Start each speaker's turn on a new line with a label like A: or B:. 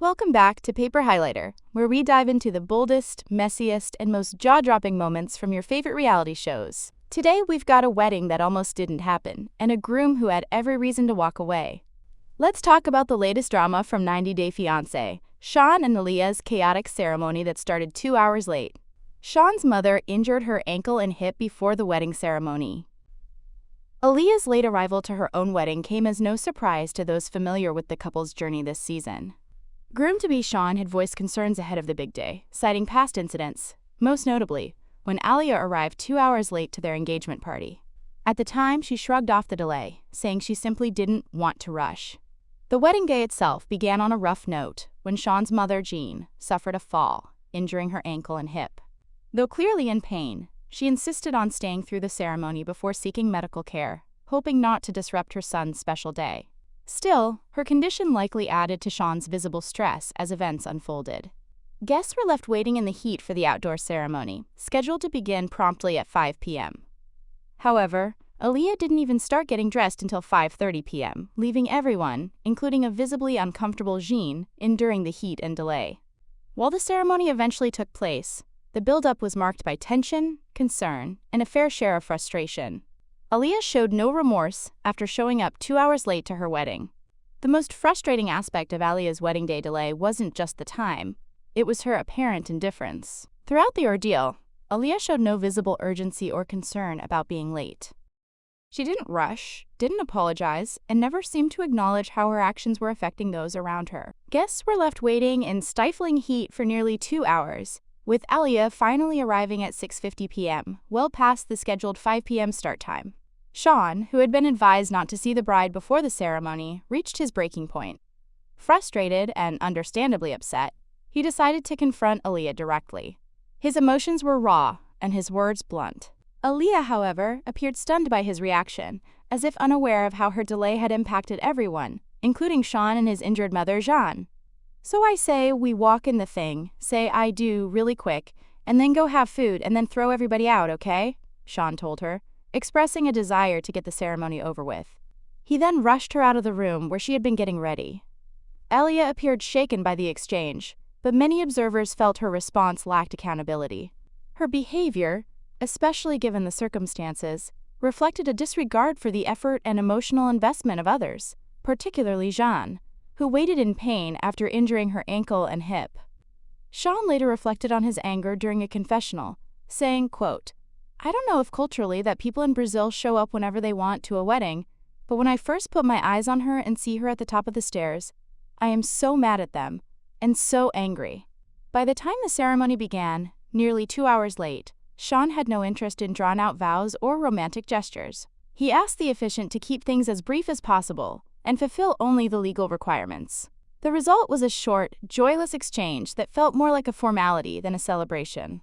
A: Welcome back to Paper Highlighter, where we dive into the boldest, messiest, and most jaw-dropping moments from your favorite reality shows. Today, we've got a wedding that almost didn't happen, and a groom who had every reason to walk away. Let's talk about the latest drama from 90 Day Fiancé, Shawn and Alliya's chaotic ceremony that started 2 hours late. Shawn's mother injured her ankle and hip before the wedding ceremony. Alliya's late arrival to her own wedding came as no surprise to those familiar with the couple's journey this season. Groom-to-be Shawn had voiced concerns ahead of the big day, citing past incidents, most notably when Alliya arrived 2 hours late to their engagement party. At the time, she shrugged off the delay, saying she simply didn't want to rush. The wedding day itself began on a rough note when Shawn's mother, Jean, suffered a fall, injuring her ankle and hip. Though clearly in pain, she insisted on staying through the ceremony before seeking medical care, hoping not to disrupt her son's special day. Still, her condition likely added to Shawn's visible stress as events unfolded. Guests were left waiting in the heat for the outdoor ceremony, scheduled to begin promptly at 5 p.m. However, Alliya didn't even start getting dressed until 5:30 p.m., leaving everyone, including a visibly uncomfortable Jean, enduring the heat and delay. While the ceremony eventually took place, the build-up was marked by tension, concern, and a fair share of frustration. Alliya showed no remorse after showing up 2 hours late to her wedding. The most frustrating aspect of Alliya's wedding day delay wasn't just the time, it was her apparent indifference. Throughout the ordeal, Alliya showed no visible urgency or concern about being late. She didn't rush, didn't apologize, and never seemed to acknowledge how her actions were affecting those around her. Guests were left waiting in stifling heat for nearly 2 hours, with Alliya finally arriving at 6:50 p.m., well past the scheduled 5 p.m. start time. Shawn, who had been advised not to see the bride before the ceremony, reached his breaking point. Frustrated and understandably upset, he decided to confront Alliya directly. His emotions were raw and his words blunt. Alliya, however, appeared stunned by his reaction, as if unaware of how her delay had impacted everyone, including Shawn and his injured mother, Jean. "So I say we walk in the thing, say I do really quick, and then go have food and then throw everybody out, okay?" Shawn told her, expressing a desire to get the ceremony over with. He then rushed her out of the room where she had been getting ready. Alliya appeared shaken by the exchange, but many observers felt her response lacked accountability. Her behavior, especially given the circumstances, reflected a disregard for the effort and emotional investment of others, particularly Jean, who waited in pain after injuring her ankle and hip. Shawn later reflected on his anger during a confessional, saying, quote, "I don't know if culturally that people in Brazil show up whenever they want to a wedding, but when I first put my eyes on her and see her at the top of the stairs, I am so mad at them and so angry." By the time the ceremony began, nearly 2 hours late, Shawn had no interest in drawn-out vows or romantic gestures. He asked the officiant to keep things as brief as possible and fulfill only the legal requirements. The result was a short, joyless exchange that felt more like a formality than a celebration.